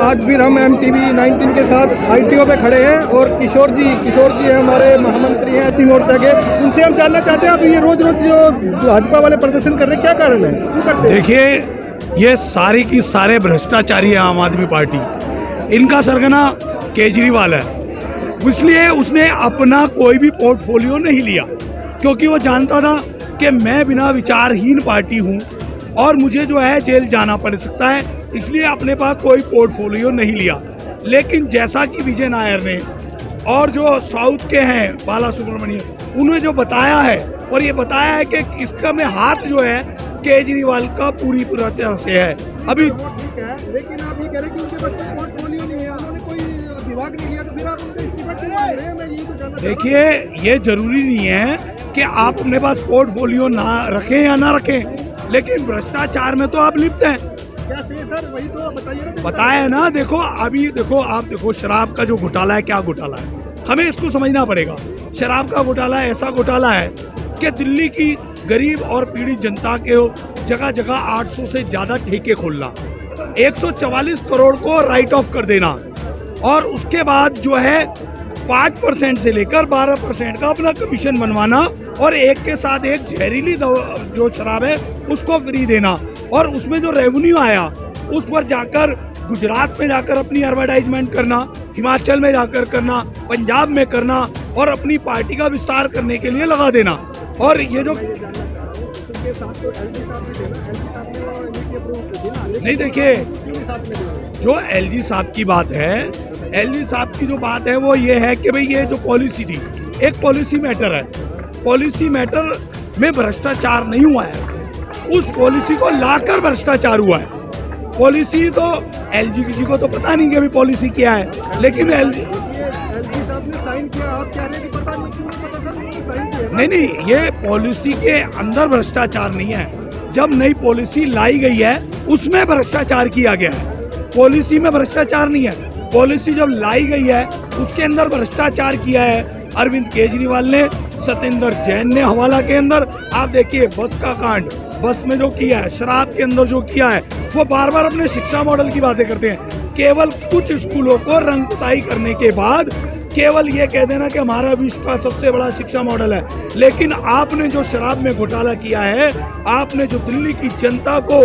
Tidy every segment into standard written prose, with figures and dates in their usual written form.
आज फिर हम MTV 19 के साथ ITO पे खड़े हैं और किशोर जी हैं, हमारे महामंत्री हैं एससी मोर्चा के। उनसे हम जानना चाहते हैं, अब ये रोज जो भाजपा वाले प्रदर्शन कर रहे हैं, क्या कारण है, क्यों करते हैं? देखिए, ये सारी की सारे भ्रष्टाचारी है आम आदमी पार्टी। इनका सरगना केजरीवाल है, इसलिए उसने अपना कोई भी पोर्टफोलियो नहीं लिया, क्योंकि वो जानता था कि मैं बिना विचारहीन पार्टी हूँ और मुझे जो है जेल जाना पड़ सकता है, इसलिए अपने पास कोई पोर्टफोलियो नहीं लिया। लेकिन जैसा कि विजय नायर ने और जो साउथ के हैं बाला सुब्रमण्यम, उन्होंने जो बताया है, और ये बताया है कि इसका में हाथ जो है केजरीवाल का पूरी तरह से है। अभी लेकिन आप ये कह रहे हैं कि उनके पास कोई पोर्टफोलियो नहीं है, उन्होंने कोई विभाग नहीं लिया, तो फिर आप उनका इस्तीफा क्यों मांग रहे हैं? मैं यही तो जानना चाहता हूं। देखिए, ये जरूरी नहीं है कि आप अपने पास पोर्टफोलियो ना रखें या ना रखें, लेकिन भ्रष्टाचार में तो आप लिप्त हैं। कैसे सर, वही तो बताइए ना। बताया ना, देखो अभी आप देखो शराब का जो घोटाला है, क्या घोटाला है, हमें इसको समझना पड़ेगा। शराब का घोटाला ऐसा घोटाला है कि दिल्ली की गरीब और पीड़ित जनता के जगह जगह 800 से ज्यादा ठेके खोलना, 144 करोड़ को राइट ऑफ कर देना, और उसके बाद जो है 5% से लेकर 12% का अपना कमीशन बनवाना, और एक के साथ एक जहरीली जो शराब है उसको फ्री देना, और उसमें जो रेवेन्यू आया उस पर जाकर गुजरात में जाकर अपनी एडवर्टाइजमेंट करना, हिमाचल में जाकर करना, पंजाब में करना, और अपनी पार्टी का विस्तार करने के लिए लगा देना। और ये जो नहीं, देखिए, जो LG साहब की बात है, LG साहब की जो बात है वो ये है कि भाई ये जो पॉलिसी थी, एक पॉलिसी मैटर है, पॉलिसी मैटर में भ्रष्टाचार नहीं हुआ है, उस पॉलिसी को लाकर भ्रष्टाचार हुआ है। पॉलिसी तो LG किसी को तो पता नहीं कि अभी पॉलिसी क्या है, लेकिन LG साहब ने साइन किया, आप कह रहे हैं कि पता नहीं, क्यों नहीं पता सर, उन्होंने साइन किया। नहीं, ये पॉलिसी के अंदर भ्रष्टाचार नहीं है। जब नई पॉलिसी लाई गई है उसमें भ्रष्टाचार किया गया है, पॉलिसी में भ्रष्टाचार नहीं है। पॉलिसी जब लाई गई है उसके अंदर भ्रष्टाचार किया है अरविंद केजरीवाल ने, सत्येंद्र जैन ने हवाला के अंदर। आप देखिए बस का कांड, बस में जो किया है, शराब के अंदर जो किया है, वो बार बार अपने शिक्षा मॉडल की बातें करते हैं। केवल कुछ स्कूलों को रंग पुताई करने के बाद केवल ये कह देना कि हमारा विश्व का सबसे बड़ा शिक्षा मॉडल है, लेकिन आपने जो शराब में घोटाला किया है, आपने जो दिल्ली की जनता को,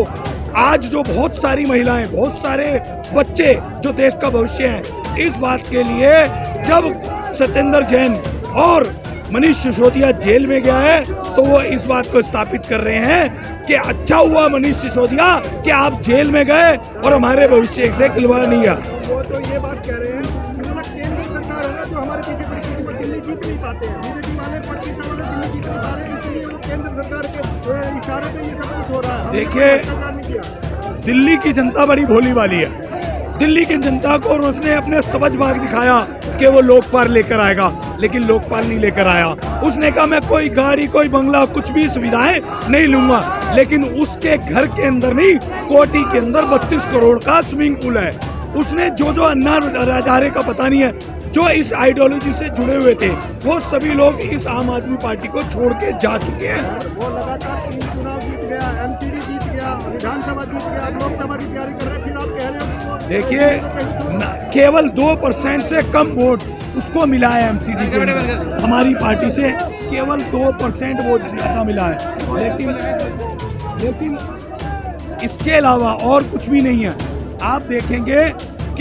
आज जो बहुत सारी महिलाएं, बहुत सारे बच्चे जो देश का भविष्य है, इस बात के लिए जब सत्येंद्र जैन और मनीष सिसोदिया जेल में गया है तो वो इस बात को स्थापित कर रहे हैं कि अच्छा हुआ मनीष सिसोदिया कि आप जेल में गए और हमारे भविष्य से खिलवाड़ नहीं है। वो तो ये बात कह रहे हैं, केंद्र सरकार है ना जो हमारे पीछे पड़ी थी, वो दिल्ली जीत नहीं पाते हैं, बीजेपी वाले 25 सालों से दिल्ली जीत नहीं पा रहे हैं, इसलिए वो केंद्र सरकार के इशारे पे ये सब कुछ हो रहा है। देखिए, दिल्ली की जनता बड़ी भोली वाली है। दिल्ली की जनता को उसने अपने सबज बाग दिखाया कि वो लोकपाल लेकर आएगा, लेकिन लोकपाल नहीं लेकर आया। उसने कहा मैं कोई गाड़ी, कोई बंगला, कुछ भी सुविधाएं नहीं लूंगा, लेकिन उसके घर के अंदर नहीं, कोठी के अंदर 32 करोड़ का स्विमिंग पूल है। उसने जो अन्ना हजारे का पता नहीं है, जो इस आइडियोलॉजी से जुड़े हुए थे, वो सभी लोग इस आम आदमी पार्टी को छोड़ के जा चुके हैं। वो लगातार 3 चुनाव जीत गया, MCD जीत गया, विधानसभा जीत गया, लोकसभा की तैयारी कर रहे हैं, फिर आप कह रहे हो। देखिए, केवल 2% से कम वोट उसको मिला है MCD के अंदर, हमारी पार्टी से केवल 2% वोट ज्यादा मिला है, लेकिन इसके अलावा और कुछ भी नहीं है। आप देखेंगे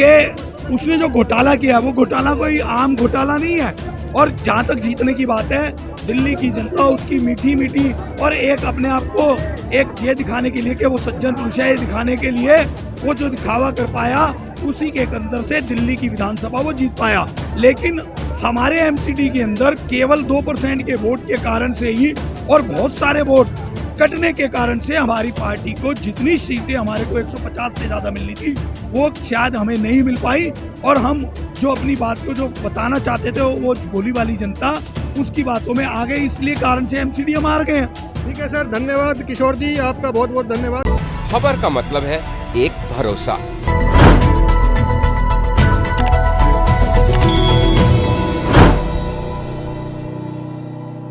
कि उसने जो घोटाला किया, वो घोटाला कोई आम घोटाला नहीं है। और जहाँ तक जीतने की बात है, दिल्ली की जनता उसकी मीठी मीठी और एक अपने आप को एक ये दिखाने के लिए कि वो सज्जन पुरुष है, ये दिखाने के लिए वो जो दिखावा कर पाया, उसी के अंदर से दिल्ली की विधानसभा वो जीत पाया। लेकिन हमारे MCD के अंदर केवल 2% के वोट के कारण से ही, और बहुत सारे वोट कटने के कारण से, हमारी पार्टी को जितनी सीटें हमारे को 150 से ज्यादा मिलनी थी वो शायद हमें नहीं मिल पाई, और हम जो अपनी बात को जो बताना चाहते थे वो भोली वाली जनता उसकी बातों में आ गई, इसलिए कारण से MCD हम हार गए हैं। ठीक है सर, धन्यवाद किशोर जी, आपका बहुत बहुत धन्यवाद। खबर का मतलब है एक भरोसा।